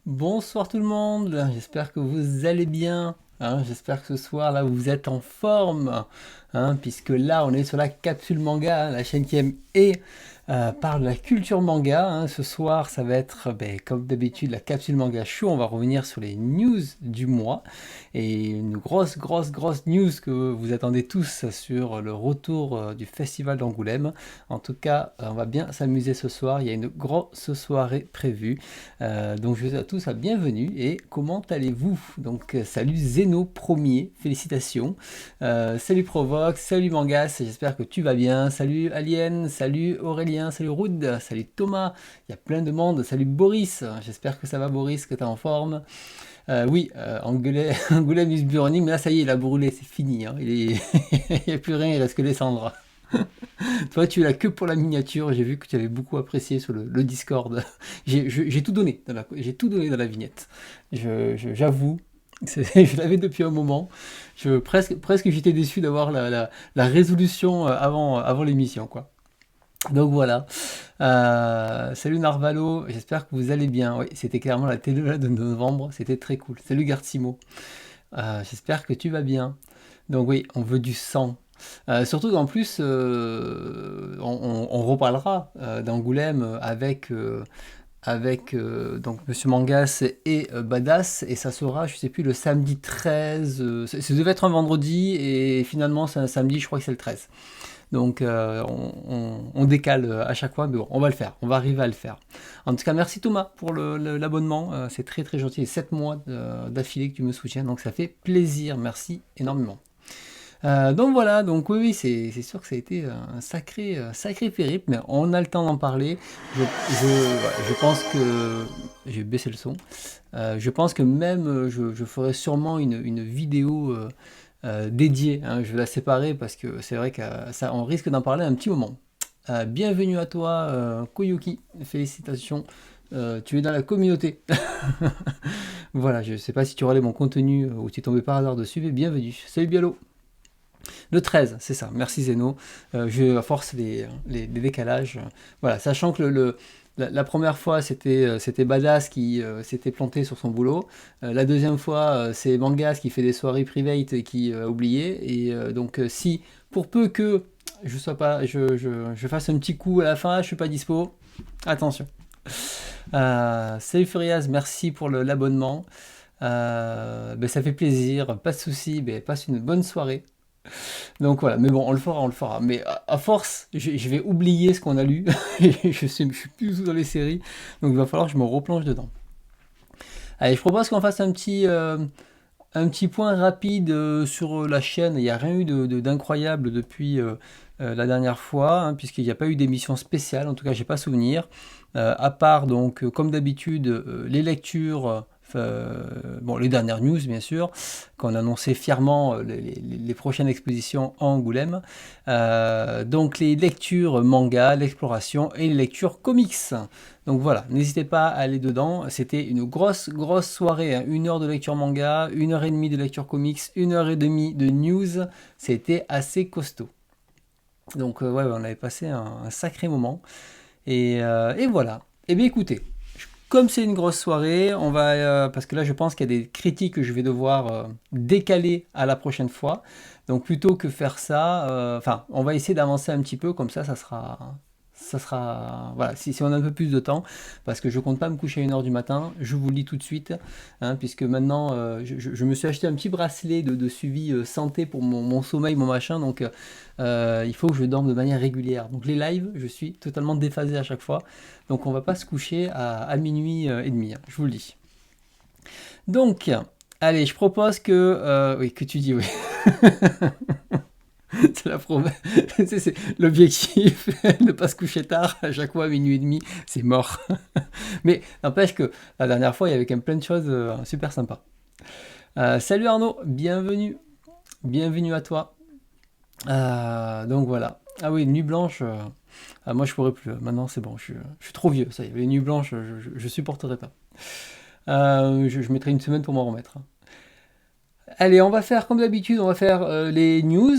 Bonsoir tout le monde, j'espère que vous allez bien, hein, j'espère que ce soir là vous êtes en forme, hein, puisque là on est sur la capsule manga, hein, la chaîne qui aime et parle de la culture manga, hein. Ce soir ça va être comme d'habitude la capsule manga show, on va revenir sur les news du mois et une grosse news que vous attendez tous sur le retour du festival d'Angoulême. En tout cas on va bien s'amuser ce soir, il y a une grosse soirée prévue. Donc je vous souhaite à tous la bienvenue et comment allez-vous? Donc salut Zeno premier, félicitations. Salut Provox, salut Mangas, j'espère que tu vas bien. Salut Alien, salut Aurélien, salut Roud, salut Thomas, il y a plein de monde. Salut Boris, j'espère que ça va Boris, que tu es en forme. Oui, Angoulême is burning, mais là ça y est, il a brûlé, c'est fini, hein. Il n'y a plus rien, il reste que les cendres. Toi, tu es là que pour la miniature. J'ai vu que tu avais beaucoup apprécié sur le Discord. J'ai tout donné j'ai tout donné dans la vignette. J'avoue, je l'avais depuis un moment. Presque j'étais déçu d'avoir la résolution avant l'émission, quoi. Donc voilà. Salut Narvalo, j'espère que vous allez bien. Oui, c'était clairement la télé de novembre. C'était très cool. Salut Garcimo. J'espère que tu vas bien. Donc oui, on veut du sang. Surtout qu'en plus, on reparlera d'Angoulême avec donc Monsieur Mangas et Badass, et ça sera, je sais plus, le samedi 13. Ça devait être un vendredi, et finalement c'est un samedi, je crois que c'est le 13. Donc on décale à chaque fois, mais bon, on va le faire, on va arriver à le faire. En tout cas, merci Thomas pour l'abonnement, c'est très gentil, 7 mois d'affilée que tu me soutiens, donc ça fait plaisir, merci énormément. Donc voilà, donc oui, c'est sûr que ça a été un sacré périple, mais on a le temps d'en parler. Je pense que j'ai baissé le son. Je pense que même je ferai sûrement une vidéo dédiée, hein. Je vais la séparer parce que c'est vrai que ça, on risque d'en parler un petit moment. Bienvenue à toi, Koyuki. Félicitations. Tu es dans la communauté. Voilà, je ne sais pas si tu relais mon contenu ou tu es tombé par hasard dessus, mais bienvenue. Salut Bialo. Le 13, c'est ça. Merci Zeno. Je force les décalages. Voilà, sachant que la première fois, c'était Badass qui s'était planté sur son boulot. La deuxième fois, c'est Mangas qui fait des soirées private et qui a oublié. Et donc, si, pour peu que je sois pas, je fasse un petit coup à la fin, je suis pas dispo, attention. Salut Furias, merci pour l'abonnement. Ça fait plaisir, pas de souci, passe une bonne soirée. Donc voilà, mais bon, on le fera, on le fera. Mais à force, je vais oublier ce qu'on a lu. Je suis plus du tout dans les séries, donc il va falloir que je me replonge dedans. Allez, je propose qu'on fasse un petit point rapide sur la chaîne. Il n'y a rien eu d'incroyable depuis la dernière fois, hein, puisqu'il n'y a pas eu d'émission spéciale. En tout cas, j'ai pas souvenir. À part donc, comme d'habitude, les lectures. Bon, les dernières news bien sûr, qu'on annonçait fièrement les prochaines expositions en Angoulême. Donc les lectures manga, l'exploration et les lectures comics. Donc voilà, n'hésitez pas à aller dedans. C'était une grosse soirée, hein. 1 heure de lecture manga, 1 heure et demie de lecture comics, 1 heure et demie de news. C'était assez costaud. Donc ouais, on avait passé un sacré moment. Et voilà. Eh bien écoutez, comme c'est une grosse soirée, on va parce que là je pense qu'il y a des critiques que je vais devoir décaler à la prochaine fois. Donc plutôt que faire ça, enfin, on va essayer d'avancer un petit peu, comme ça sera, voilà, si on a un peu plus de temps, parce que je compte pas me coucher à 1 heure du matin, je vous le dis tout de suite, hein, puisque maintenant je me suis acheté un petit bracelet de suivi santé pour mon sommeil, mon machin, donc il faut que je dorme de manière régulière. Donc les lives, je suis totalement déphasé à chaque fois, donc on va pas se coucher à minuit et demi, hein, je vous le dis. Donc, allez, je propose que, oui, que tu dis, oui. C'est la promesse. C'est l'objectif, ne pas se coucher tard, à chaque fois à minuit et demi, c'est mort. Mais n'empêche que la dernière fois, il y avait quand même plein de choses super sympas. Salut Arnaud, bienvenue à toi. Donc voilà. Ah oui, nuit blanche, moi je pourrais plus. Maintenant c'est bon, je suis trop vieux, ça y est, les nuits blanches, je supporterai pas. Je mettrai une semaine pour m'en remettre, hein. Allez, on va faire comme d'habitude, on va faire les news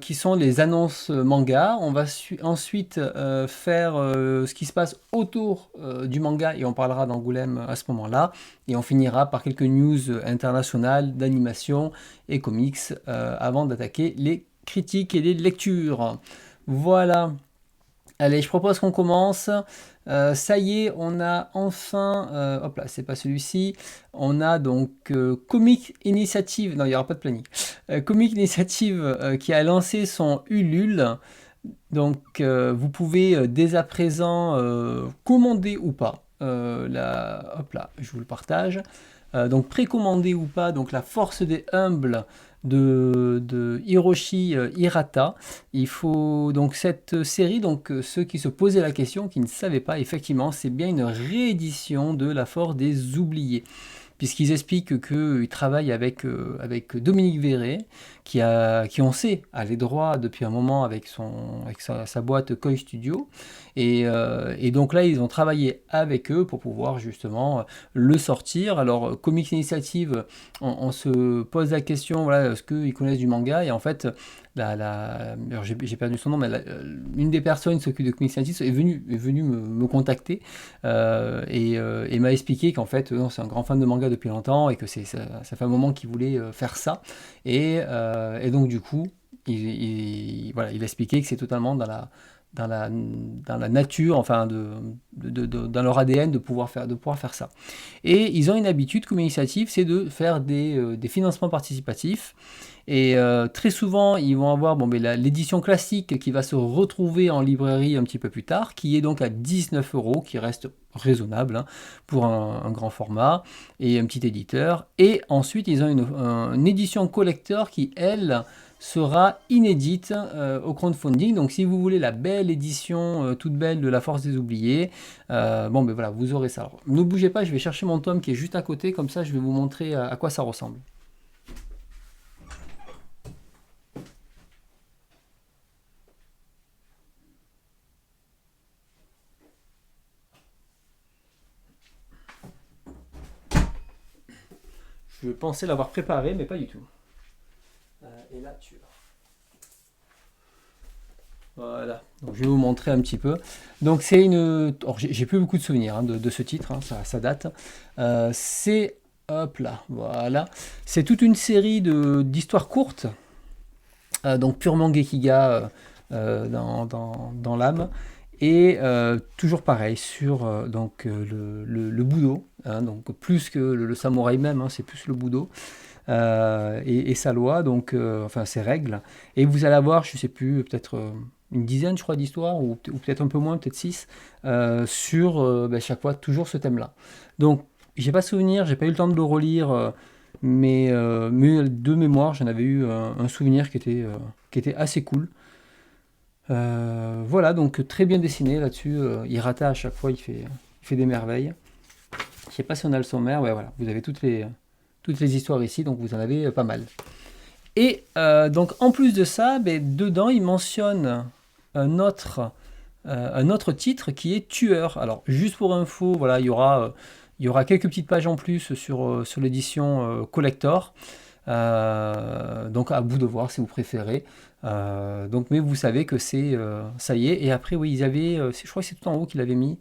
qui sont les annonces manga. On va ensuite faire ce qui se passe autour du manga et on parlera d'Angoulême à ce moment-là. Et on finira par quelques news internationales d'animation et comics avant d'attaquer les critiques et les lectures. Voilà. Allez, je propose qu'on commence. Ça y est, on a enfin, hop là, c'est pas celui-ci. On a donc Comic Initiative, non, il n'y aura pas de planning. Comic Initiative qui a lancé son Ulule. Donc, vous pouvez dès à présent commander ou pas. Hop là, je vous le partage. Donc, précommander ou pas. Donc, la force des humbles de Hiroshi Hirata. Il faut donc cette série, donc ceux qui se posaient la question, qui ne savaient pas, effectivement, c'est bien une réédition de La Force des Oubliés. Puisqu'ils expliquent qu'ils travaillent avec Dominique Verret, qui on sait a les droits depuis un moment avec sa boîte Koi Studio. Et donc là, ils ont travaillé avec eux pour pouvoir justement le sortir. Alors, Comics Initiative, on se pose la question, voilà, est-ce qu'ils connaissent du manga? Et en fait, alors j'ai perdu son nom, mais une des personnes qui s'occupe de Comics Initiative est venue me contacter et m'a expliqué qu'en fait, c'est un grand fan de manga depuis longtemps et que ça fait un moment qu'il voulait faire ça. Et donc, du coup, voilà, il a expliqué que c'est totalement dans la nature, enfin, dans leur ADN de pouvoir faire ça. Et ils ont une habitude comme initiative, c'est de faire des financements participatifs. Et très souvent, ils vont avoir l'édition classique qui va se retrouver en librairie un petit peu plus tard, qui est donc à 19 euros, qui reste raisonnable hein, pour un grand format et un petit éditeur. Et ensuite, ils ont une édition collector qui, elle, sera inédite au crowdfunding. Donc si vous voulez la belle édition toute belle de La Force des Oubliés, voilà, vous aurez ça. Alors, ne bougez pas, je vais chercher mon tome qui est juste à côté, comme ça je vais vous montrer à quoi ça ressemble. Je pensais l'avoir préparé, mais pas du tout. Et là, tu as. Voilà, donc je vais vous montrer un petit peu. Donc c'est une... Alors, j'ai plus beaucoup de souvenirs hein, de ce titre, hein, ça date. C'est... Hop là, voilà. C'est toute une série d'histoires courtes, donc purement Gekiga dans l'âme. Et toujours pareil, sur le Budo, hein, donc plus que le samouraï même, hein, c'est plus le Budo. Et sa loi, donc, enfin ses règles. Et vous allez avoir, je sais plus, peut-être une dizaine, je crois, d'histoires, ou peut-être un peu moins, peut-être 6, sur chaque fois toujours ce thème-là. Donc, j'ai pas souvenir, j'ai pas eu le temps de le relire, mais de mémoire, j'en avais eu un souvenir qui était assez cool. Voilà, donc très bien dessiné là-dessus. Hirata, à chaque fois, il fait des merveilles. Je sais pas si on a le sommaire, ouais, voilà, vous avez toutes les histoires ici, donc vous en avez pas mal. Et donc en plus de ça, dedans il mentionne un autre titre qui est Tueur. Alors juste pour info, voilà, il y aura quelques petites pages en plus sur l'édition collector. Donc à vous de voir si vous préférez. Donc mais vous savez que c'est ça y est. Et après oui, ils avaient, je crois que c'est tout en haut qu'il avait mis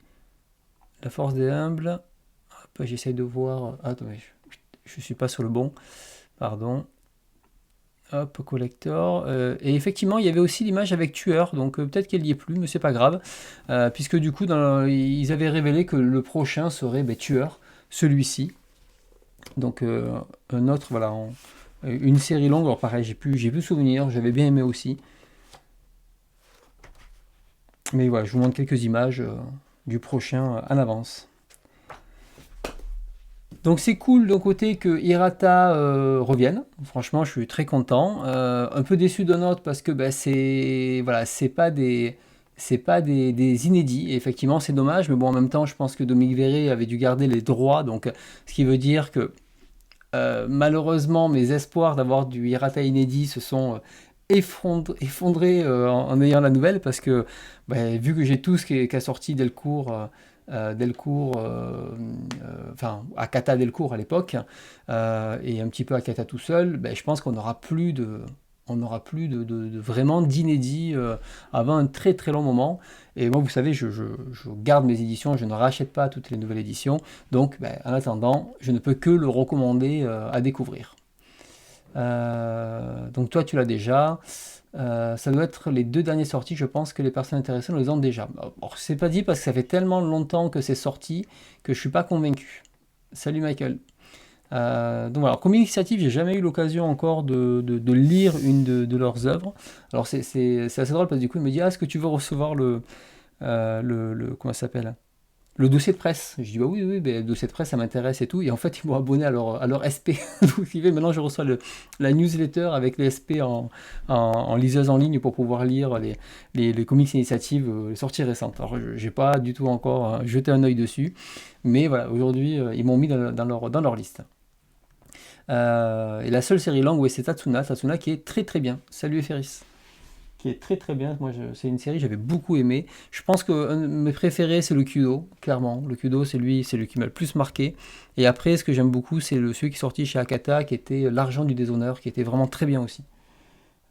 la force des humbles. Hop, j'essaye de voir. Attendez, je suis pas sur le bon. Pardon. Hop, collector. Et effectivement, il y avait aussi l'image avec tueur, donc peut-être qu'elle n'y est plus, mais c'est pas grave, puisque du coup, ils avaient révélé que le prochain serait tueur, celui-ci. Donc un autre, voilà, une série longue. Alors pareil, j'ai plus souvenir, j'avais bien aimé aussi. Mais voilà, je vous montre quelques images du prochain en avance. Donc c'est cool d'un côté que Hirata revienne. Franchement, je suis très content. Un peu déçu d'un autre parce que c'est voilà, c'est pas des inédits. Et effectivement, c'est dommage. Mais bon, en même temps, je pense que Dominique Verret avait dû garder les droits. Donc, ce qui veut dire que malheureusement, mes espoirs d'avoir du Hirata inédit se sont effondrés en ayant la nouvelle parce que vu que j'ai tout ce qui a sorti Delcourt Delcourt, enfin Akata Delcourt à l'époque, et un petit peu Akata tout seul, ben, je pense qu'on n'aura plus de vraiment d'inédits avant un très très long moment. Et moi, vous savez, je garde mes éditions, je ne rachète pas toutes les nouvelles éditions. Donc, ben, en attendant, je ne peux que le recommander à découvrir. Donc toi, tu l'as déjà. Ça doit être les deux dernières sorties, je pense que les personnes intéressées les ont déjà. Alors, c'est pas dit parce que ça fait tellement longtemps que c'est sorti que je suis pas convaincu. Salut Michael. Donc voilà, comme initiative, j'ai jamais eu l'occasion encore de lire une de leurs œuvres. Alors c'est assez drôle parce que du coup il me dit ah, est-ce que tu veux recevoir comment ça s'appelle, le dossier de presse. Je dis bah oui, oui, ben, le dossier de presse ça m'intéresse et tout. Et en fait, ils m'ont abonné à leur SP. Donc, maintenant, je reçois la newsletter avec les SP en liseuse en ligne pour pouvoir lire les comics initiatives, les sorties récentes. Alors, j'ai pas du tout encore jeté un œil dessus. Mais voilà, aujourd'hui, ils m'ont mis dans leur liste. Et la seule série longue, oui, c'est Tatsuna qui est très très bien. Salut Ferris, qui est très très bien. Moi, c'est une série que j'avais beaucoup aimé. Je pense que un de mes préférés, c'est le Kudo, clairement. Le Kudo, c'est lui qui m'a le plus marqué. Et après, ce que j'aime beaucoup, c'est celui qui est sorti chez Akata, qui était L'argent du déshonneur, qui était vraiment très bien aussi.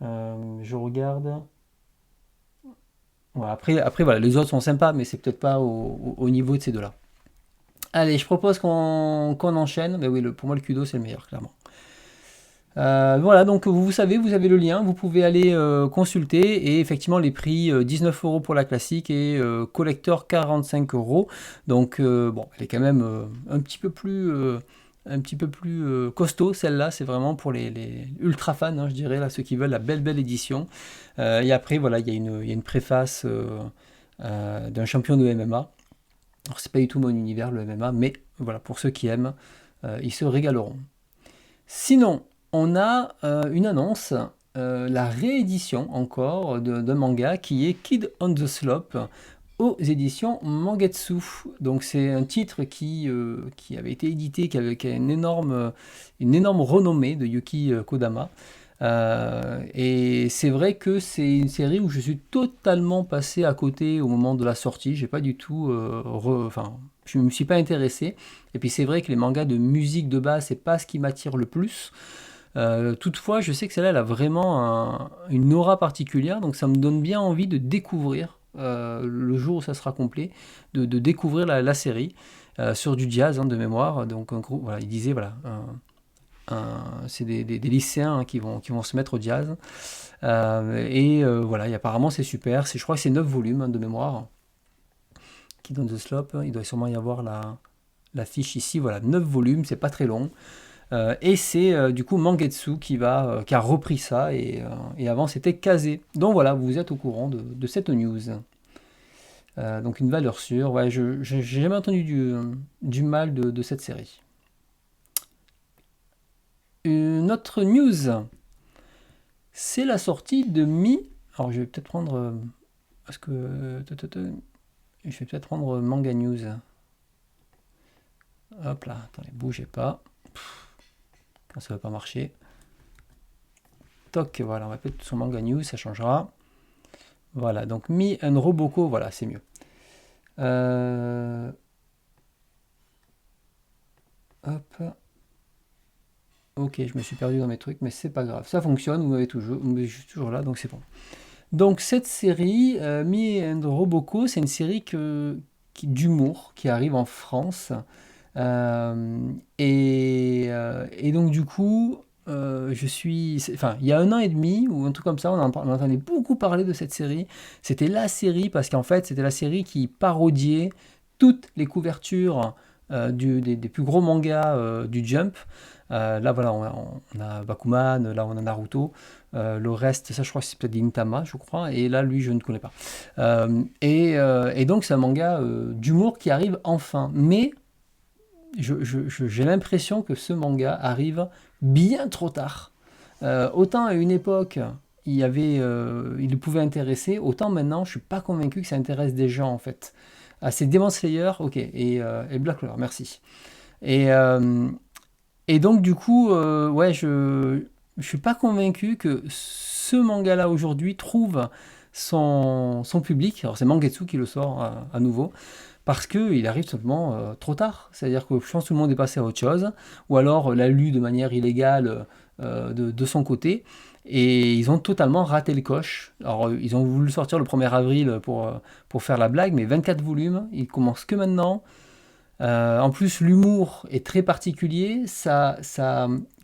Je regarde. Ouais, après, voilà, les autres sont sympas, mais c'est peut-être pas au niveau de ces deux-là. Allez, je propose qu'on enchaîne. Mais oui, pour moi, le Kudo, c'est le meilleur, clairement. Voilà, donc vous savez, vous avez le lien, vous pouvez aller consulter et effectivement les prix 19 euros pour la classique et collector 45 euros. Donc bon, elle est quand même un petit peu plus costaud celle-là, c'est vraiment pour les ultra fans, hein, je dirais, là, ceux qui veulent la belle belle édition. Et après, voilà, il y a une préface d'un champion de MMA. Alors c'est pas du tout mon univers le MMA, mais voilà, pour ceux qui aiment, ils se régaleront. Sinon, on a une annonce, la réédition encore d'un manga qui est Kid on the Slope aux éditions Mangetsu. Donc c'est un titre qui avait été édité, qui a une énorme renommée de Yuki Kodama. Et c'est vrai que c'est une série où je suis totalement passé à côté au moment de la sortie. J'ai pas du tout, enfin, je ne me suis pas intéressé. Et puis c'est vrai que les mangas de musique de base, c'est pas ce qui m'attire le plus. Toutefois, je sais que celle-là, elle a vraiment une aura particulière, donc ça me donne bien envie de découvrir, le jour où ça sera complet, de découvrir la série sur du jazz, hein, de mémoire. Donc, voilà, il disait, voilà, c'est des lycéens, hein, qui vont se mettre au jazz. Et voilà, et apparemment c'est super. Je crois que c'est 9 volumes, hein, de mémoire. Qui donne The Slope, il doit sûrement y avoir la fiche ici. Voilà, 9 volumes, c'est pas très long. Et c'est du coup Mangetsu qui a repris ça, et avant c'était Kazé. Donc voilà, vous êtes au courant de cette news. Donc une valeur sûre. Ouais, j'ai jamais entendu du mal de cette série. Une autre news, c'est la sortie de Mi. Alors je vais peut-être prendre. Parce que. Je vais peut-être prendre Manga News. Hop là, attendez, bougez pas. Quand ça va pas marcher. Toc, voilà, on va peut-être sur Manga News, ça changera. Voilà, donc Mi and Roboko, voilà, c'est mieux. Hop. Ok, je me suis perdu dans mes trucs, mais c'est pas grave. Ça fonctionne, je suis toujours là, donc c'est bon. Donc cette série, Mi and Roboko, c'est une série d'humour qui arrive en France. Et donc du coup, enfin, il y a 1 an et demi ou un truc comme ça, on entendait beaucoup parler de cette série. C'était la série parce qu'en fait, c'était la série qui parodiait toutes les couvertures des plus gros mangas du Jump. Là, voilà, on a Bakuman, là, on a Naruto. Le reste, ça, je crois que c'est peut-être Gintama, je crois. Et là, lui, je ne connais pas. Et donc, c'est un manga d'humour qui arrive enfin. Mais j'ai l'impression que ce manga arrive bien trop tard. Autant à une époque, il pouvait intéresser, autant maintenant, je suis pas convaincu que ça intéresse des gens en fait. Ah, c'est Demon Slayer, ok, et Black Clover, merci. Et, euh, et donc du coup, ouais, je suis pas convaincu que ce manga-là aujourd'hui trouve son public. Alors c'est Mangetsu qui le sort à nouveau. parce qu'il arrive simplement trop tard. C'est-à-dire que je pense que tout le monde est passé à autre chose, ou alors l'a lu de manière illégale de son côté, et ils ont totalement raté le coche. Alors ils ont voulu sortir le 1er avril pour faire la blague, mais 24 volumes, ils commencent que maintenant. En plus, l'humour est très particulier, ça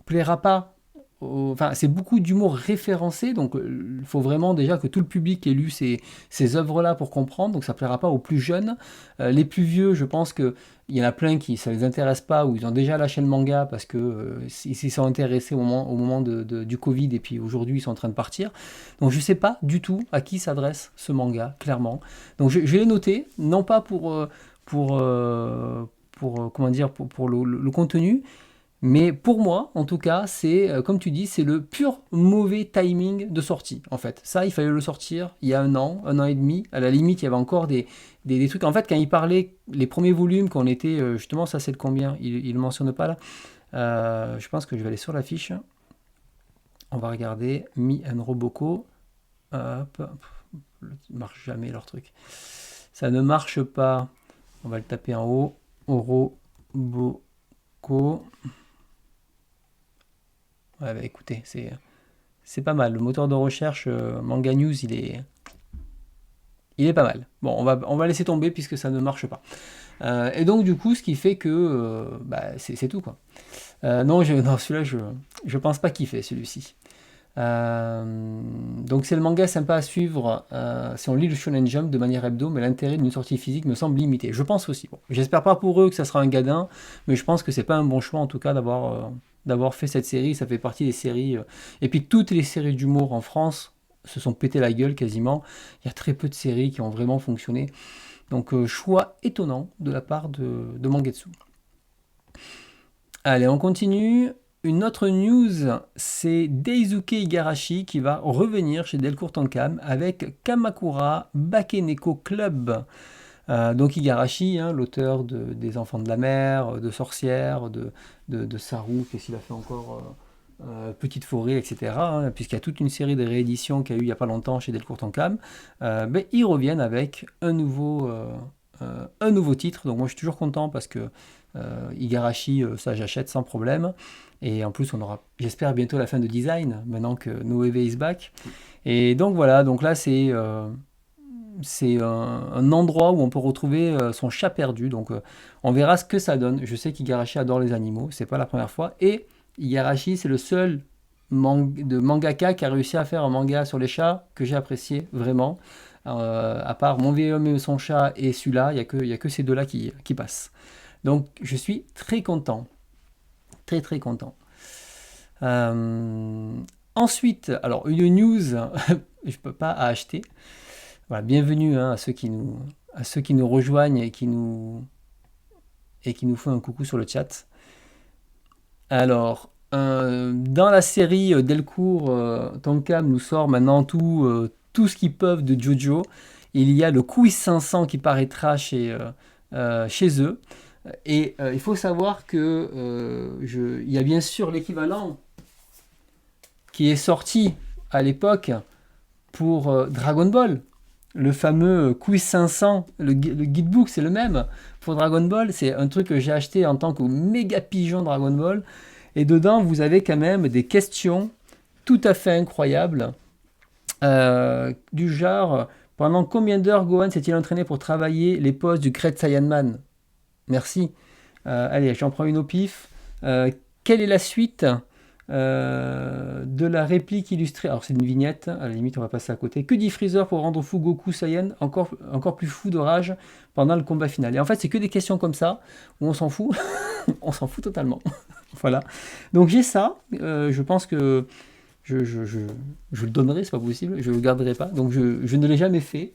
plaira pas. Enfin, c'est beaucoup d'humour référencé, donc il faut vraiment déjà que tout le public ait lu ces œuvres-là pour comprendre, donc ça plaira pas aux plus jeunes. Les plus vieux, je pense que il y en a plein qui ça les intéresse pas, ou ils ont déjà lâché le manga parce que ils s'y sont intéressés au moment du Covid, et puis aujourd'hui ils sont en train de partir. Donc je sais pas du tout à qui s'adresse ce manga, clairement. Donc je l'ai noté, non pas pour, comment dire, pour le contenu, mais pour moi, en tout cas, c'est, comme tu dis, c'est le pur mauvais timing de sortie, en fait. Ça, il fallait le sortir il y a 1 an et demi. À la limite, il y avait encore des trucs. En fait, quand il parlait, les premiers volumes, qu'on était, justement, ça c'est de combien? Il ne mentionne pas là. Je pense que je vais aller sur la fiche. On va regarder. Mi and Roboko. Hop. Ça marche jamais leur truc. Ça ne marche pas. On va le taper en haut. Roboko. Ouais, bah écoutez, c'est pas mal. Le moteur de recherche Manga News, il est pas mal. Bon, on va laisser tomber puisque ça ne marche pas. Et donc, du coup, ce qui fait que bah, c'est tout, quoi. Non, celui-là, je pense pas kiffer celui-ci. Donc, c'est le manga sympa à suivre si on lit le Shonen Jump de manière hebdo, mais l'intérêt d'une sortie physique me semble limité. Je pense aussi. Bon, j'espère pas pour eux que ça sera un gadin, mais je pense que c'est pas un bon choix en tout cas d'avoir fait cette série. Ça fait partie des séries. Et puis, toutes les séries d'humour en France se sont pété la gueule quasiment. Il y a très peu de séries qui ont vraiment fonctionné. Donc, choix étonnant de la part de Mangetsu. Allez, on continue. Une autre news, c'est Daisuke Igarashi qui va revenir chez Delcourt Tonkam avec Kamakura Bakeneko Club. Donc Igarashi, hein, l'auteur des Enfants de la Mer, de Sorcières, de Saru, qu'est-ce qu'il a fait encore Petite Forêt, etc. Hein, puisqu'il y a toute une série de rééditions qu'il y a eu il n'y a pas longtemps chez Delcourt Tonkam. Ils reviennent avec un nouveau titre. Donc moi je suis toujours content parce que Igarashi, ça j'achète sans problème. Et en plus on aura, j'espère, bientôt la fin de design, maintenant que Noeve is back. Et donc voilà, donc là c'est un endroit où on peut retrouver son chat perdu. Donc on verra ce que ça donne. Je sais qu'Igarashi adore les animaux, c'est pas la première fois. Et Igarashi, c'est le seul mangaka qui a réussi à faire un manga sur les chats que j'ai apprécié vraiment. À part Mon vieil homme et son chat et celui-là, il y a que ces deux-là qui passent. Donc je suis très content. Très très content. Ensuite, alors une news, je peux pas acheter. Voilà, bienvenue hein, à ceux qui nous rejoignent et qui nous font un coucou sur le chat. Alors, dans la série Delcourt, Tonkam nous sort maintenant tout ce qu'ils peuvent de JoJo. Il y a le Quiz 500 qui paraîtra chez eux. Et il faut savoir que il y a bien sûr l'équivalent qui est sorti à l'époque pour Dragon Ball. Le fameux Quiz 500, le guidebook, c'est le même pour Dragon Ball. C'est un truc que j'ai acheté en tant que méga pigeon Dragon Ball. Et dedans, vous avez quand même des questions tout à fait incroyables. Du genre, pendant combien d'heures Gohan s'est-il entraîné pour travailler les poses du Great Saiyan Man? Merci. Allez, j'en prends une au pif. Quelle est la suite de la réplique illustrée? Alors, c'est une vignette, à la limite, on va passer à côté. Que dit Freezer pour rendre fou Goku Saiyan, encore plus fou de rage pendant le combat final? Et en fait, c'est que des questions comme ça, où on s'en fout. On s'en fout totalement. Voilà. Donc, j'ai ça. Je pense que je le donnerai, c'est pas possible. Je le garderai pas. Donc, je ne l'ai jamais fait.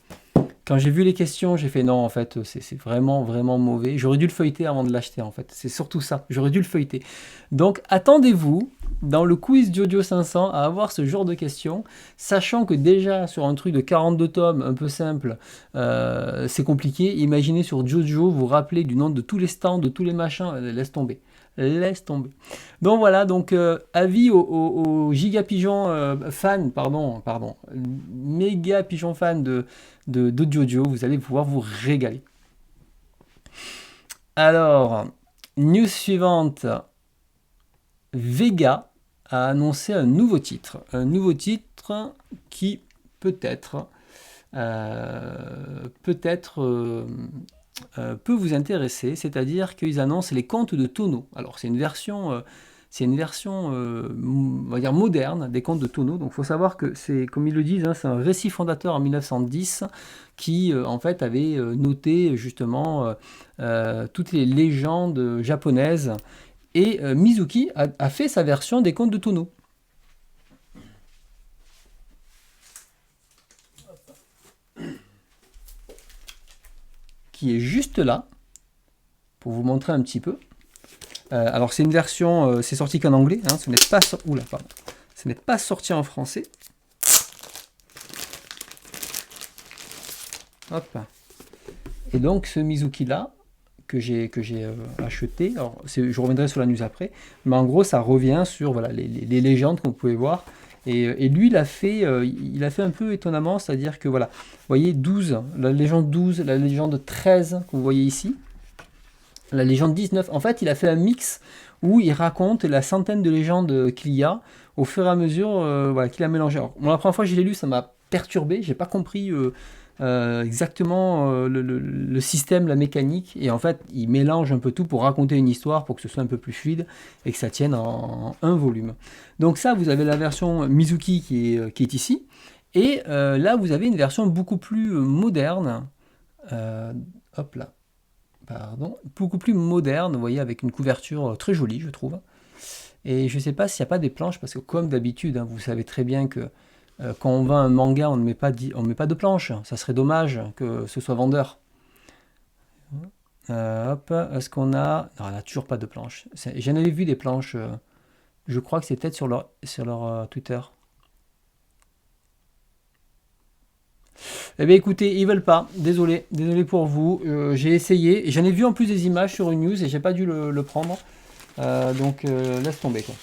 Quand j'ai vu les questions, j'ai fait non, en fait, c'est vraiment, vraiment mauvais. J'aurais dû le feuilleter avant de l'acheter, en fait. C'est surtout ça. J'aurais dû le feuilleter. Donc, attendez-vous, dans le quiz JoJo 500, à avoir ce genre de questions, sachant que déjà, sur un truc de 42 tomes, un peu simple, c'est compliqué. Imaginez sur JoJo, vous rappelez du nom de tous les stands, de tous les machins, laisse tomber. Laisse tomber. Donc voilà, donc avis aux giga pigeons fans, pardon, méga pigeons fans de JoJo, vous allez pouvoir vous régaler. Alors, news suivante. Vega a annoncé un nouveau titre. Un nouveau titre qui peut-être peut vous intéresser, c'est-à-dire qu'ils annoncent les contes de tonneaux. Alors c'est une version on va dire moderne des contes de tonneaux. Donc il faut savoir que c'est, comme ils le disent, hein, c'est un récit fondateur en 1910 qui en fait avait noté justement toutes les légendes japonaises. Et Mizuki a fait sa version des contes de tonneaux. Qui est juste là, pour vous montrer un petit peu. Alors c'est une version, c'est sorti qu'en anglais, hein, ce n'est pas sorti en français. Hop. Et donc ce Mizuki là que j'ai acheté, alors je reviendrai sur la news après, mais en gros ça revient sur voilà, les légendes que vous pouvez voir. Et lui, il a fait un peu étonnamment, c'est-à-dire que voilà, vous voyez 12, la légende 12, la légende 13 que vous voyez ici, la légende 19. En fait, il a fait un mix où il raconte la centaine de légendes qu'il y a au fur et à mesure voilà, qu'il a mélangé. Alors, la première fois que je l'ai lu, ça m'a perturbé, j'ai pas compris exactement le système, la mécanique, et en fait, il mélange un peu tout pour raconter une histoire, pour que ce soit un peu plus fluide et que ça tienne en un volume. Donc ça, vous avez la version Mizuki qui est ici, et là, vous avez une version beaucoup plus moderne. Hop là. Pardon, beaucoup plus moderne, vous voyez, avec une couverture très jolie, je trouve. Et je ne sais pas s'il n'y a pas des planches, parce que comme d'habitude, hein, vous savez très bien que quand on vend un manga, on ne met pas de planches. Ça serait dommage que ce soit vendeur. Hop, est-ce qu'on a... Non, on n'a toujours pas de planches. J'en avais vu des planches, je crois que c'est peut-être sur leur Twitter. Eh bien écoutez, ils veulent pas. Désolé, désolé pour vous. J'ai essayé. J'en ai vu en plus des images sur une news et j'ai pas dû le prendre. Donc laisse tomber quoi.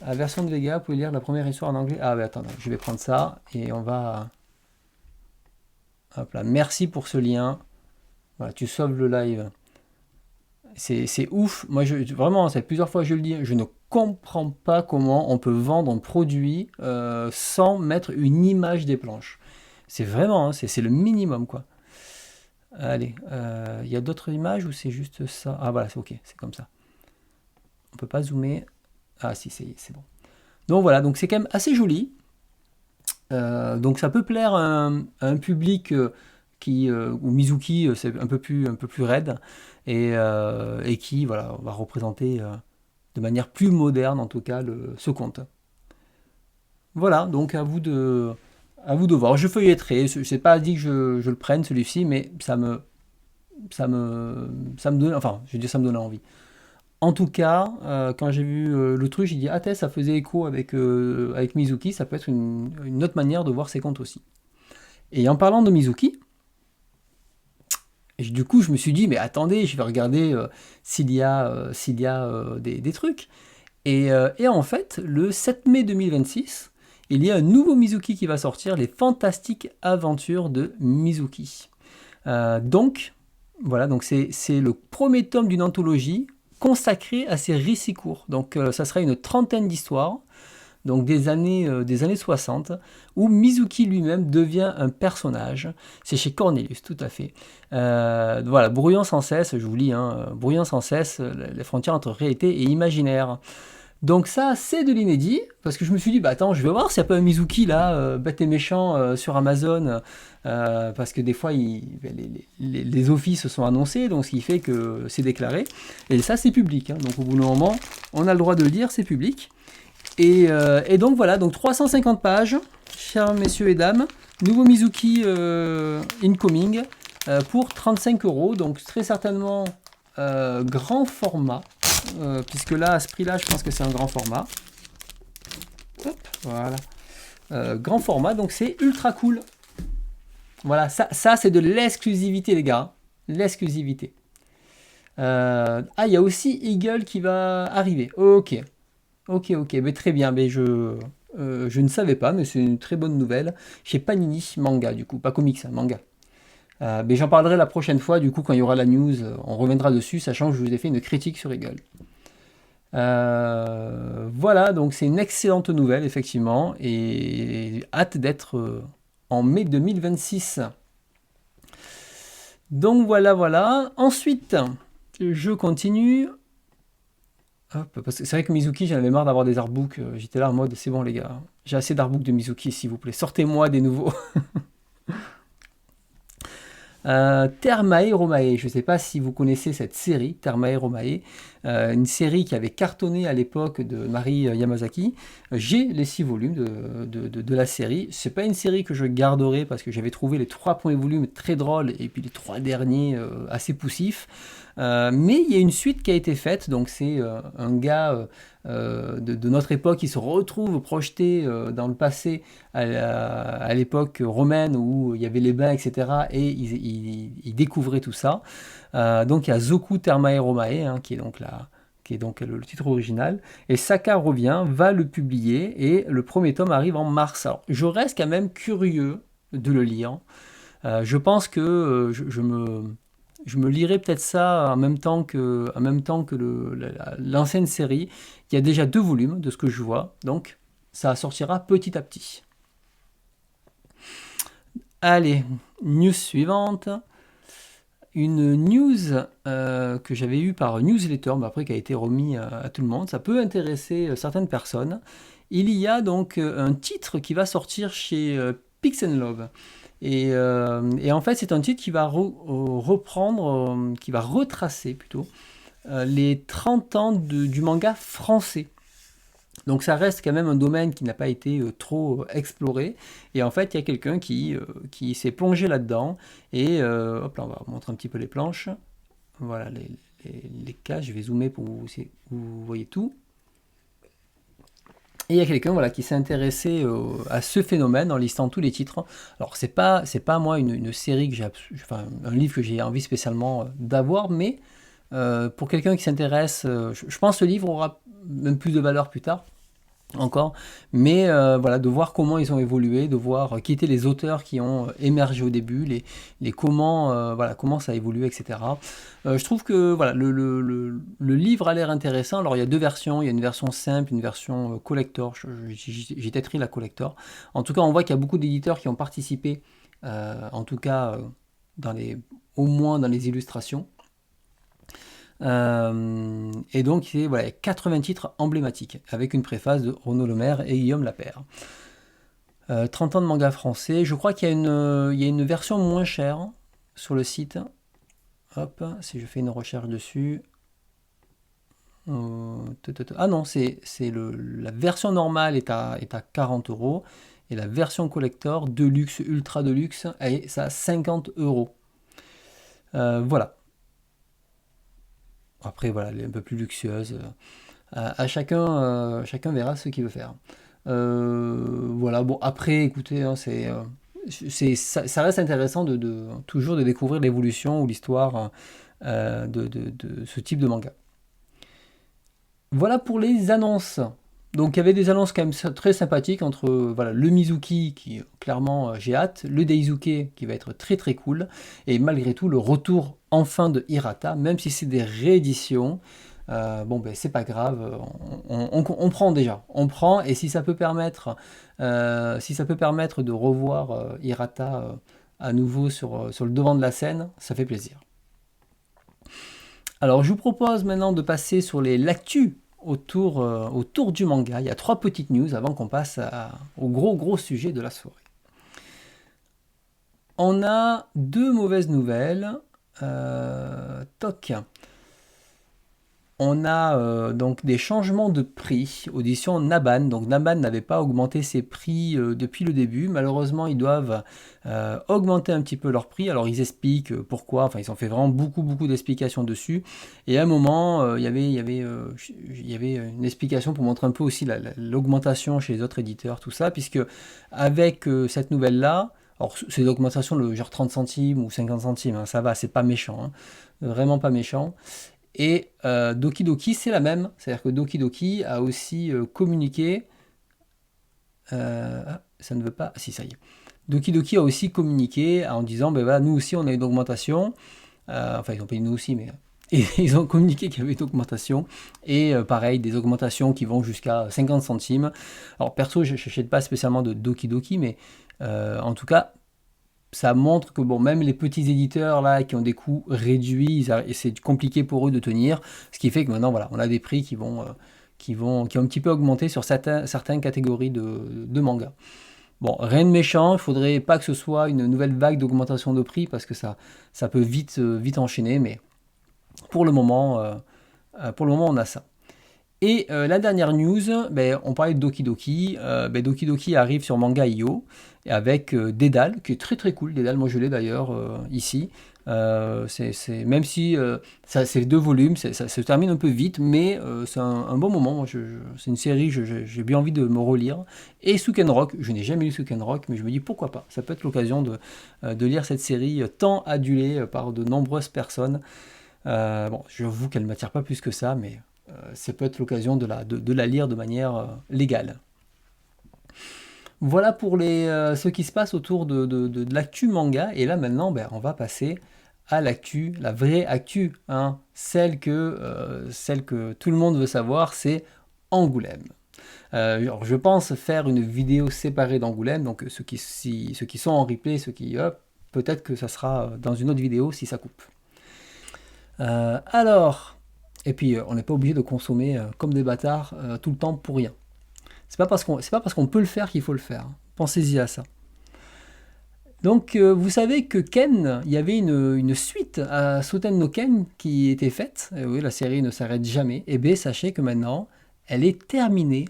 La version de Vega, vous pouvez lire la première histoire en anglais. Ah, mais attendez, je vais prendre ça et on va. Hop là, merci pour ce lien. Voilà, tu sauves le live. C'est ouf. Moi, vraiment, c'est plusieurs fois que je le dis, je ne comprends pas comment on peut vendre un produit sans mettre une image des planches. C'est vraiment, hein, c'est le minimum quoi. Allez, il y a d'autres images ou c'est juste ça? Ah voilà, c'est ok, c'est comme ça. On peut pas zoomer. Ah si, c'est bon. Donc voilà, donc c'est quand même assez joli. Donc ça peut plaire à un public où Mizuki c'est un peu plus raide et qui voilà, va représenter de manière plus moderne en tout cas ce conte. Voilà, donc à vous de voir. Je feuilletterai, je sais pas dit que je le prenne celui-ci, mais ça me donne, enfin, je veux dire, ça me donne envie. En tout cas, quand j'ai vu le truc, j'ai dit, ah, ça faisait écho avec Mizuki, ça peut être une autre manière de voir ses comptes aussi. Et en parlant de Mizuki, du coup, je me suis dit, mais attendez, je vais regarder s'il y a des trucs. Et en fait, le 7 mai 2026, il y a un nouveau Mizuki qui va sortir, les Fantastiques Aventures de Mizuki. Donc, voilà, donc c'est le premier tome d'une anthologie consacrée à ces récits courts. Donc, ça sera une trentaine d'histoires, donc des années 60, où Mizuki lui-même devient un personnage. C'est chez Cornelius, tout à fait. Voilà, brouillant sans cesse, je vous lis, hein, brouillant sans cesse les frontières entre réalité et imaginaire. Donc ça, c'est de l'inédit, parce que je me suis dit, bah attends, je vais voir s'il n'y a pas un Mizuki là, bête et méchant sur Amazon, parce que des fois, les offices sont annoncés, donc ce qui fait que c'est déclaré. Et ça, c'est public, hein, donc au bout d'un moment, on a le droit de le dire, c'est public. Et donc voilà, donc 350 pages, chers messieurs et dames, nouveau Mizuki incoming pour 35 euros, donc très certainement grand format. Puisque là, à ce prix-là, je pense que c'est un grand format. Hop, voilà. Grand format, donc c'est ultra cool. Voilà, ça c'est de l'exclusivité, les gars. L'exclusivité. Ah, il y a aussi Eagle qui va arriver. Ok. Ok, mais très bien. Mais je ne savais pas, mais c'est une très bonne nouvelle. Chez Panini Manga, du coup. Pas comics, hein, manga. Mais j'en parlerai la prochaine fois, du coup, quand il y aura la news, on reviendra dessus, sachant que je vous ai fait une critique sur Eagle. Voilà, donc c'est une excellente nouvelle, effectivement, et hâte d'être en mai 2026. Donc voilà, voilà. Ensuite, je continue. Hop, parce que c'est vrai que Mizuki, j'en avais marre d'avoir des artbooks. J'étais là en mode, c'est bon les gars, j'ai assez d'artbooks de Mizuki, s'il vous plaît. Sortez-moi des nouveaux. Thermae Romae, je ne sais pas si vous connaissez cette série, Thermae Romae, une série qui avait cartonné à l'époque de Mari Yamazaki. J'ai les 6 volumes de la série. C'est pas une série que je garderai parce que j'avais trouvé les 3 premiers volumes très drôles et puis les 3 derniers assez poussifs. Mais il y a une suite qui a été faite, donc c'est un gars de notre époque qui se retrouve projeté dans le passé à l'époque romaine où il y avait les bains, etc. Et il découvrait tout ça. Donc il y a Zoku Thermae Romae, hein, qui est donc le titre original. Et Saka revient, va le publier, et le premier tome arrive en mars. Alors, je reste quand même curieux de le lire. Je pense que je me lirai peut-être ça en même temps que l'ancienne série. Il y a déjà 2 volumes de ce que je vois, donc ça sortira petit à petit. Allez, news suivante. Une news que j'avais eue par newsletter, mais après qui a été remis à tout le monde. Ça peut intéresser certaines personnes. Il y a donc un titre qui va sortir chez Pix Love. Et en fait, c'est un titre qui va reprendre, qui va retracer plutôt, les 30 ans du manga français. Donc ça reste quand même un domaine qui n'a pas été trop exploré. Et en fait, il y a quelqu'un qui s'est plongé là-dedans. Et hop là, on va montrer un petit peu les planches. Voilà les cases. Je vais zoomer pour que vous voyez tout. Et il y a quelqu'un voilà, qui s'est intéressé à ce phénomène en listant tous les titres. Alors c'est pas moi une série que enfin un livre que j'ai envie spécialement d'avoir, mais pour quelqu'un qui s'intéresse, je pense que ce livre aura même plus de valeur plus tard encore, mais voilà, de voir comment ils ont évolué, de voir qui étaient les auteurs qui ont émergé au début, les comment, voilà, comment ça a évolué, etc. Je trouve que voilà, le livre a l'air intéressant. Alors il y a 2 versions, il y a une version simple, une version collector. J'ai peut-être la collector. En tout cas, on voit qu'il y a beaucoup d'éditeurs qui ont participé, en tout cas au moins dans les illustrations. Et donc, il y a voilà, 80 titres emblématiques, avec une préface de Renaud Lemaire et Guillaume Lapère. 30 ans de manga français. Je crois qu'il y a une version moins chère sur le site. Hop, si je fais une recherche dessus. Ah non, la version normale est à 40 euros. Et la version collector, deluxe, ultra deluxe, c'est à 50 euros. Voilà. Après, voilà, elle est un peu plus luxueuse. À chacun, chacun verra ce qu'il veut faire. Voilà, bon, après, écoutez, hein, ça reste intéressant toujours de découvrir l'évolution ou l'histoire de ce type de manga. Voilà pour les annonces. Donc il y avait des annonces quand même très sympathiques entre voilà, le Mizuki qui clairement j'ai hâte, le Daisuke qui va être très très cool, et malgré tout le retour enfin de Hirata, même si c'est des rééditions, bon ben c'est pas grave, on prend déjà, on prend, et si ça peut permettre, de revoir Hirata à nouveau sur le devant de la scène, ça fait plaisir. Alors je vous propose maintenant de passer sur l'actu autour du manga. Il y a 3 petites news avant qu'on passe au gros sujet de la soirée. On a 2 mauvaises nouvelles. Toc. On a donc des changements de prix. Audition Naban. Donc Naban n'avait pas augmenté ses prix depuis le début. Malheureusement, ils doivent augmenter un petit peu leur prix. Alors ils expliquent pourquoi. Enfin, ils ont fait vraiment beaucoup d'explications dessus. Et à un moment, il y avait une explication pour montrer un peu aussi l'augmentation chez les autres éditeurs, tout ça, puisque avec cette nouvelle-là, alors c'est l'augmentation de genre 30 centimes ou 50 centimes, hein, ça va, c'est pas méchant, hein, vraiment pas méchant. Et Doki Doki, c'est la même. C'est-à-dire que Doki Doki a aussi communiqué. Ça ne veut pas. Ah, si, ça y est. Doki Doki a aussi communiqué en disant, ben voilà, nous aussi on a une augmentation. Enfin, ils n'ont pas dit nous aussi, mais et ils ont communiqué qu'il y avait une augmentation. Et pareil, des augmentations qui vont jusqu'à 50 centimes. Alors perso, je n'achète pas spécialement de Doki Doki, mais en tout cas, ça montre que bon, même les petits éditeurs là qui ont des coûts réduits, c'est compliqué pour eux de tenir. Ce qui fait que maintenant, voilà, on a des prix qui ont un petit peu augmenté sur certaines catégories de mangas. Bon, rien de méchant, il faudrait pas que ce soit une nouvelle vague d'augmentation de prix parce que ça peut vite enchaîner, mais pour le moment, on a ça. Et la dernière news, ben, on parlait de Doki Doki. Ben, Doki Doki arrive sur Manga.io avec Dédale, qui est très très cool. Dédale, moi je l'ai d'ailleurs ici. Même si c'est 2 volumes, ça se termine un peu vite, mais c'est un bon moment. Moi, c'est une série, j'ai bien envie de me relire. Et Suken Rock, je n'ai jamais lu Suken Rock, mais je me dis pourquoi pas. Ça peut être l'occasion de lire cette série tant adulée par de nombreuses personnes. Bon, j'avoue qu'elle ne m'attire pas plus que ça, mais ça peut être l'occasion de la lire de manière légale. Voilà pour ce qui se passe autour de l'actu manga. Et là maintenant, ben, on va passer à l'actu, la vraie actu, hein, celle que tout le monde veut savoir, c'est Angoulême. Alors, je pense faire une vidéo séparée d'Angoulême, donc ceux qui sont en replay, peut-être que ça sera dans une autre vidéo si ça coupe. Alors, et puis on n'est pas obligé de consommer comme des bâtards tout le temps pour rien. C'est pas parce qu'on peut le faire qu'il faut le faire. Pensez-y à ça. Donc vous savez que Ken, il y avait une suite à Souten no Ken qui était faite. Et oui, la série ne s'arrête jamais. Et bien sachez que maintenant, elle est terminée.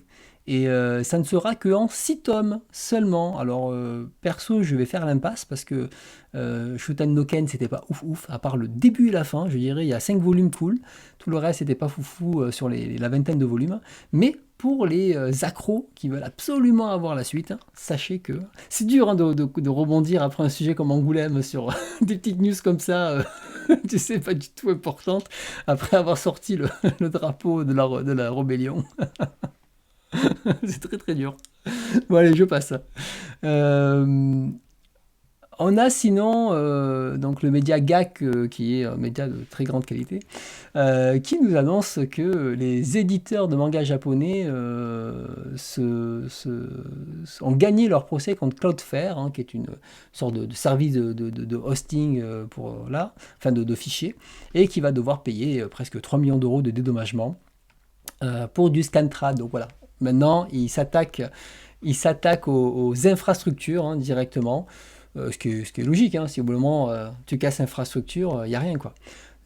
Et ça ne sera que en 6 tomes seulement. Alors perso, je vais faire l'impasse parce que Shuten no Ken, c'était pas ouf, à part le début et la fin. Je dirais, il y a 5 volumes cool. Tout le reste, c'était pas foufou sur la vingtaine de volumes. Mais pour les accros qui veulent absolument avoir la suite, hein, sachez que c'est dur hein, de rebondir après un sujet comme Angoulême sur des petites news comme ça, tu sais, pas du tout importantes, après avoir sorti le drapeau de la rébellion. C'est très très dur. Bon allez, je passe. Euh, on a sinon donc le média GAC, qui est un média de très grande qualité, qui nous annonce que les éditeurs de mangas japonais ont gagné leur procès contre Cloudflare, hein, qui est une sorte de service de hosting enfin de fichiers, et qui va devoir payer presque 3 millions d'euros de dédommagement pour du Scantrad. Donc voilà, maintenant ils s'attaquent aux infrastructures hein, directement. Ce qui est logique, hein, si au bout d'un moment tu casses l'infrastructure, il n'y a rien quoi.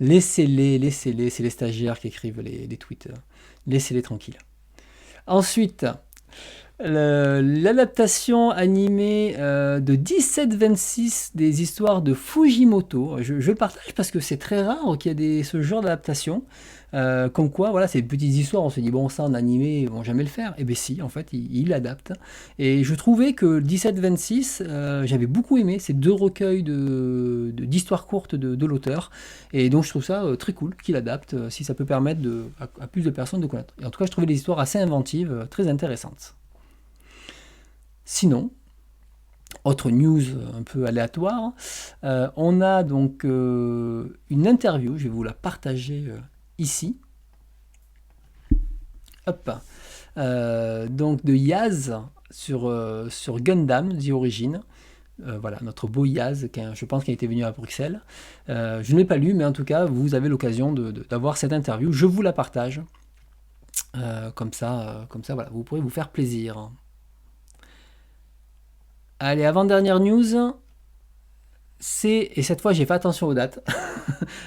Laissez-les, c'est les stagiaires qui écrivent les tweets. Laissez-les tranquilles. Ensuite, l'adaptation animée de 1726 des histoires de Fujimoto. Je le partage parce que c'est très rare qu'il y ait ce genre d'adaptation. Comme quoi, voilà, ces petites histoires, on se dit, bon, ça en animé, ils vont jamais le faire. Et bien si, en fait, il l'adapte. Et je trouvais que 1726, j'avais beaucoup aimé ces 2 recueils d'histoires courtes de l'auteur. Et donc, je trouve ça très cool qu'il adapte, si ça peut permettre à plus de personnes de connaître. Et en tout cas, je trouvais les histoires assez inventives, très intéressantes. Sinon, autre news un peu aléatoire, on a donc une interview, je vais vous la partager ici. Hop. Donc de Yaz sur Gundam The Origin. Voilà, notre beau Yaz, je pense qu'il a été venu à Bruxelles. Je ne l'ai pas lu, mais en tout cas, vous avez l'occasion d'avoir cette interview. Je vous la partage. Comme ça, voilà, vous pourrez vous faire plaisir. Allez, avant-dernière news, et cette fois j'ai fait attention aux dates,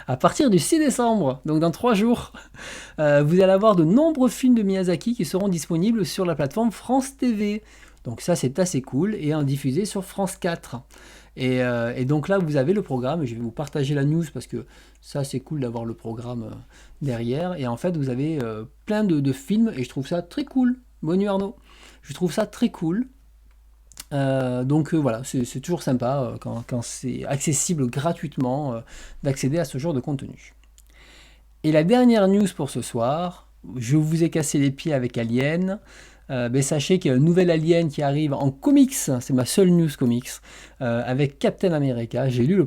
à partir du 6 décembre, donc dans 3 jours, vous allez avoir de nombreux films de Miyazaki qui seront disponibles sur la plateforme France TV. Donc ça c'est assez cool, et diffusé sur France 4. Et donc là vous avez le programme, je vais vous partager la news parce que ça c'est cool d'avoir le programme derrière. Et en fait vous avez plein de films et je trouve ça très cool. Bonne nuit Arnaud. Je trouve ça très cool. Donc voilà, c'est toujours sympa quand c'est accessible gratuitement d'accéder à ce genre de contenu. Et la dernière news pour ce soir, je vous ai cassé les pieds avec Alien. Mais sachez qu'il y a un nouvel Alien qui arrive en comics, c'est ma seule news comics, avec Captain America. J'ai lu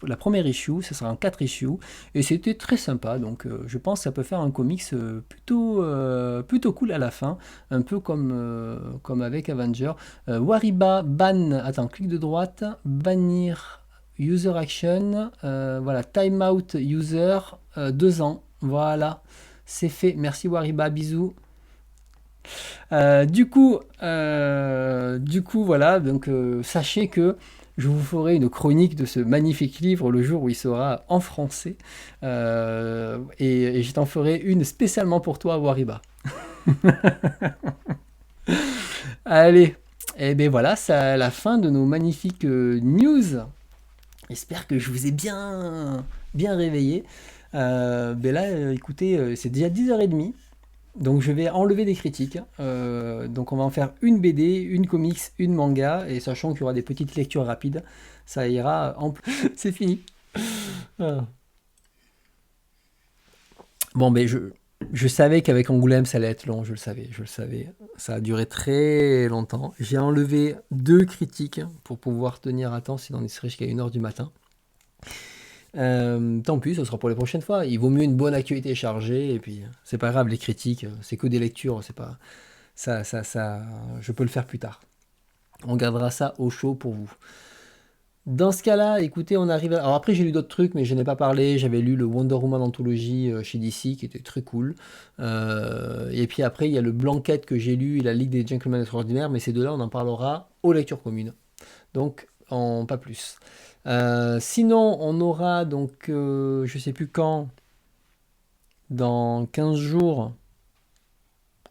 la première issue, ça sera en 4 issues, et c'était très sympa, donc je pense que ça peut faire un comics plutôt cool à la fin, un peu comme avec Avenger. Wariba ban, attends, clic de droite, bannir user action, voilà, timeout user, 2 ans, voilà, c'est fait, merci Wariba, bisous. Voilà, donc sachez que je vous ferai une chronique de ce magnifique livre le jour où il sera en français. Et je t'en ferai une spécialement pour toi, Wariba. Allez, et bien voilà, c'est la fin de nos magnifiques news. J'espère que je vous ai bien réveillé. Ben là, écoutez, c'est déjà 10h30. Donc je vais enlever des critiques. Donc on va en faire une BD, une comics, une manga, et sachant qu'il y aura des petites lectures rapides, ça ira en plus. C'est fini. Ah. Bon, ben je savais qu'avec Angoulême ça allait être long, je le savais. Ça a duré très longtemps. J'ai enlevé 2 critiques pour pouvoir tenir à temps, sinon on y serait jusqu'à 1h du matin. Tant pis, ce sera pour les prochaines fois. Il vaut mieux une bonne actualité chargée, et puis c'est pas grave, les critiques, c'est que des lectures, c'est pas. Ça, je peux le faire plus tard. On gardera ça au chaud pour vous. Dans ce cas-là, écoutez, on arrive Alors après, j'ai lu d'autres trucs, mais je n'ai pas parlé. J'avais lu le Wonder Woman Anthology chez DC, qui était très cool. Et puis après, il y a le Blanket que j'ai lu et la Ligue des Gentlemen Extraordinaires, mais ces deux-là, on en parlera aux lectures communes. Donc, pas plus. Sinon, on aura donc, je sais plus quand, dans 15 jours,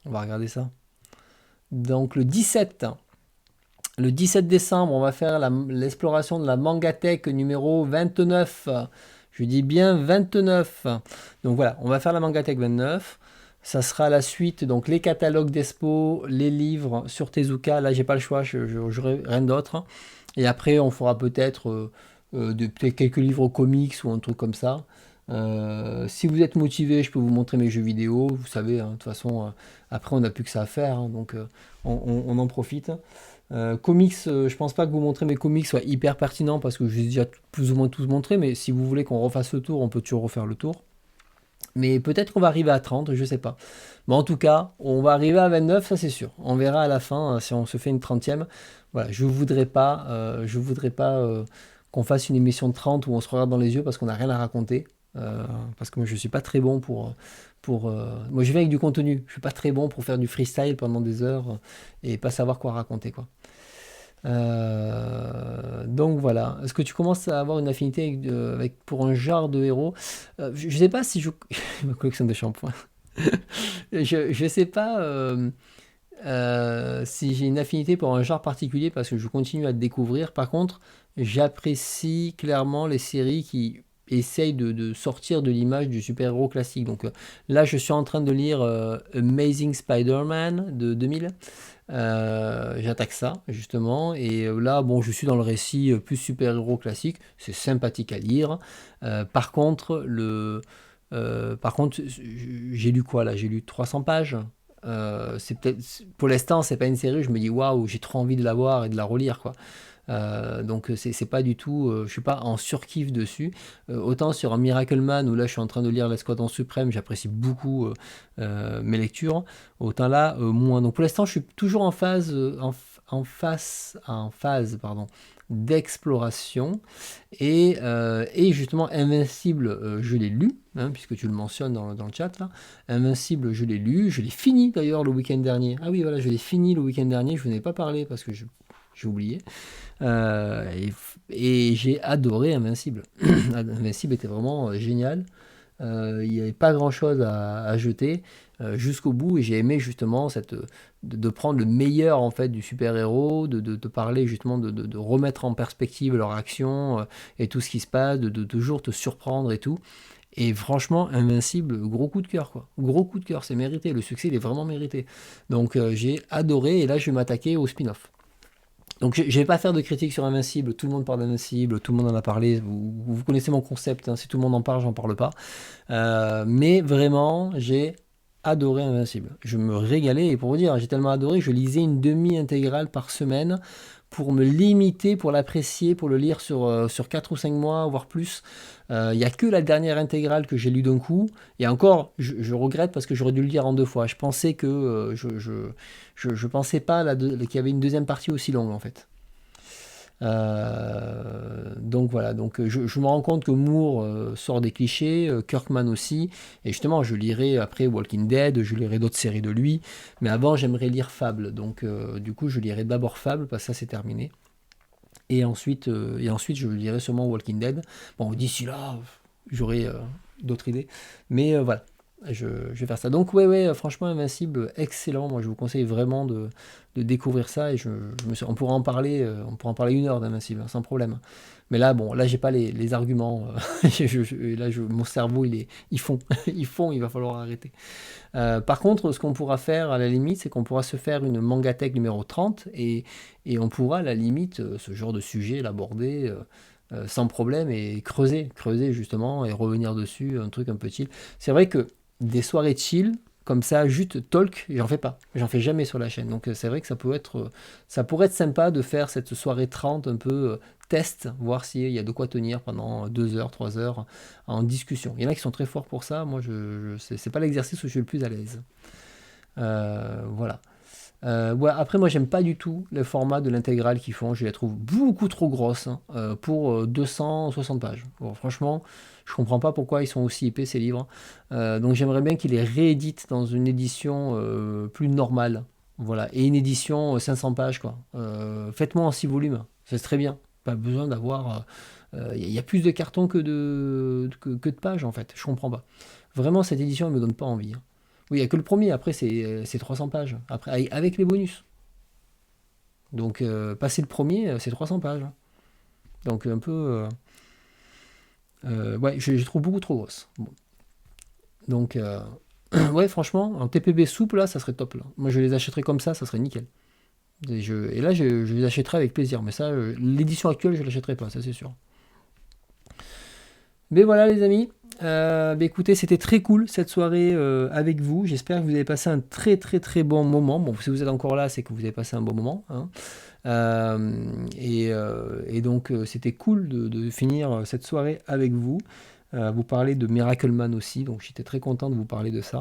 on va regarder ça. Donc le 17 décembre, on va faire l'exploration de la Mangatech numéro 29. Je dis bien 29. Donc voilà, on va faire la Mangatech 29. Ça sera la suite, donc les catalogues d'Expo, les livres sur Tezuka. Là, j'ai pas le choix, j'aurai rien d'autre. Et après, on fera peut-être peut-être quelques livres comics ou un truc comme ça. Si vous êtes motivé, je peux vous montrer mes jeux vidéo. Vous savez, hein, de toute façon, après, on n'a plus que ça à faire, hein, donc on en profite. Comics, je pense pas que vous montrer mes comics soit hyper pertinent parce que je les ai déjà plus ou moins tous montrés, mais si vous voulez qu'on refasse le tour, on peut toujours refaire le tour. Mais peut-être qu'on va arriver à 30, je sais pas. Mais en tout cas, on va arriver à 29, ça c'est sûr. On verra à la fin si on se fait une 30e. Voilà, je voudrais pas qu'on fasse une émission de 30 où on se regarde dans les yeux parce qu'on n'a rien à raconter. Parce que moi je suis pas très bon moi je viens avec du contenu. Je suis pas très bon pour faire du freestyle pendant des heures et pas savoir quoi raconter quoi. Donc voilà. Est-ce que tu commences à avoir une affinité pour un genre de héros? Je sais pas si je ma collection de shampoings. Je sais pas si j'ai une affinité pour un genre particulier parce que je continue à le découvrir. Par contre, j'apprécie clairement les séries qui essayent de sortir de l'image du super-héros classique. Donc là, je suis en train de lire Amazing Spider-Man de 2000. J'attaque ça justement et là bon je suis dans le récit plus super-héros classique, c'est sympathique à lire. Par contre j'ai lu quoi là, j'ai lu 300 pages. C'est peut-être pour l'instant c'est pas une série, je me dis waouh j'ai trop envie de la voir et de la relire quoi. Donc c'est pas du tout, je suis pas en surkiff dessus. Autant sur un Miracle Man où là je suis en train de lire l'Escadron Suprême, j'apprécie beaucoup mes lectures. Autant là moins. Donc pour l'instant je suis toujours en phase, pardon, d'exploration et justement Invincible, je l'ai lu. Hein, puisque tu le mentionnes dans le chat là. Invincible, je l'ai lu, je l'ai fini d'ailleurs le week-end dernier. Ah oui, voilà, je l'ai fini le week-end dernier, je vous en ai pas parlé parce que j'ai oublié. Et j'ai adoré Invincible. Invincible était vraiment génial. Il n'y avait pas grand chose à jeter jusqu'au bout et j'ai aimé justement de prendre le meilleur en fait du super-héros, de parler justement de remettre en perspective leur action et tout ce qui se passe, de toujours te surprendre et tout. Et franchement, Invincible, gros coup de cœur quoi. Gros coup de cœur, c'est mérité. Le succès il est vraiment mérité. Donc j'ai adoré et là je vais m'attaquer au spin-off. Donc je ne vais pas faire de critique sur Invincible, tout le monde parle d'Invincible, tout le monde en a parlé, vous connaissez mon concept, hein, si tout le monde en parle, j'en parle pas. Mais vraiment, j'ai adoré Invincible. Je me régalais, et pour vous dire, j'ai tellement adoré, je lisais une demi-intégrale par semaine pour me limiter, pour l'apprécier, pour le lire sur 4 ou 5 mois, voire plus. Il n'y a que la dernière intégrale que j'ai lue d'un coup. Et encore, je regrette parce que j'aurais dû le lire en 2 fois. Je pensais que je pensais pas qu'il y avait une deuxième partie aussi longue en fait. Donc voilà, donc je me rends compte que Moore sort des clichés, Kirkman aussi, et justement je lirai après Walking Dead, je lirai d'autres séries de lui, mais avant j'aimerais lire Fable, donc du coup je lirai d'abord Fable, parce que ça c'est terminé, et ensuite je lirai sûrement Walking Dead. Bon, d'ici là, j'aurai d'autres idées, mais voilà. Je vais faire ça. Donc ouais, franchement Invincible, excellent. Moi je vous conseille vraiment de découvrir ça et on pourra en parler, on pourra en parler 1 heure d'Invincible, hein, sans problème. Mais là, bon, là j'ai pas les arguments. Mon cerveau il fond, il fond, il va falloir arrêter. Par contre, ce qu'on pourra faire à la limite, c'est qu'on pourra se faire une Mangatech numéro 30 et on pourra à la limite ce genre de sujet l'aborder sans problème et creuser justement et revenir dessus, un truc un peu chill. C'est vrai que des soirées chill, comme ça, juste talk, j'en fais pas. J'en fais jamais sur la chaîne. Donc c'est vrai que ça pourrait être sympa de faire cette soirée 30 un peu test, voir s'il y a de quoi tenir pendant 2 heures, 3 heures en discussion. Il y en a qui sont très forts pour ça. Moi, c'est pas l'exercice où je suis le plus à l'aise. Voilà. Ouais, après, moi, j'aime pas du tout le format de l'intégrale qu'ils font. Je la trouve beaucoup trop grosse hein, pour 260 pages. Bon, franchement, je comprends pas pourquoi ils sont aussi épais ces livres. Donc, j'aimerais bien qu'ils les rééditent dans une édition plus normale. Voilà, et une édition 500 pages, quoi. Faites-moi en 6 volumes, c'est très bien. Pas besoin d'avoir. Il y a plus de cartons que de pages, en fait. Je comprends pas. Vraiment, cette édition, elle me donne pas envie, hein. Oui, il n'y a que le premier, après c'est 300 pages, après, avec les bonus. Donc passer le premier, c'est 300 pages, hein. Donc un peu... ouais, je trouve beaucoup trop grosse. Bon. Donc ouais, franchement, en TPB souple, là, ça serait top. Là. Moi, je les achèterais comme ça serait nickel. Et là, je les achèterais avec plaisir. Mais ça, l'édition actuelle, je ne l'achèterais pas, ça c'est sûr. Mais voilà les amis, bah, écoutez, c'était très cool cette soirée avec vous. J'espère que vous avez passé un très très très bon moment. Bon, si vous êtes encore là, c'est que vous avez passé un bon moment, hein. Et donc c'était cool de finir cette soirée avec vous. Vous parler de Miracle Man aussi, donc j'étais très content de vous parler de ça.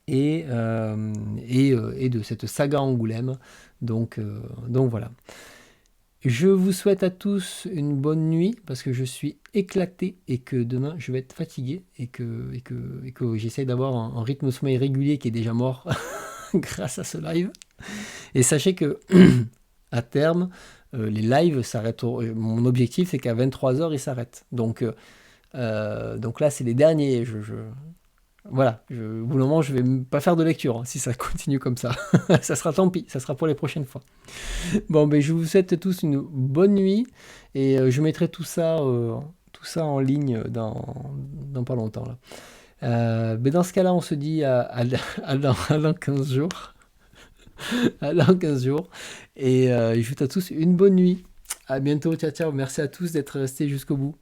Et de cette saga Angoulême. Donc voilà. Je vous souhaite à tous une bonne nuit parce que je suis éclaté et que demain je vais être fatigué et que j'essaie d'avoir un rythme de sommeil régulier qui est déjà mort grâce à ce live. Et sachez que à terme, les lives s'arrêtent. Mon objectif c'est qu'à 23 h ils s'arrêtent. Donc là c'est les derniers. Voilà, au bout d'un moment je vais pas faire de lecture hein, si ça continue comme ça. Ça sera tant pis, ça sera pour les prochaines fois. Bon, ben, je vous souhaite tous une bonne nuit et je mettrai tout ça en ligne dans pas longtemps. Là. Ben, dans ce cas-là, on se dit à dans 15 jours. À dans 15 jours. Et je vous souhaite à tous une bonne nuit. À bientôt, ciao, ciao. Merci à tous d'être restés jusqu'au bout.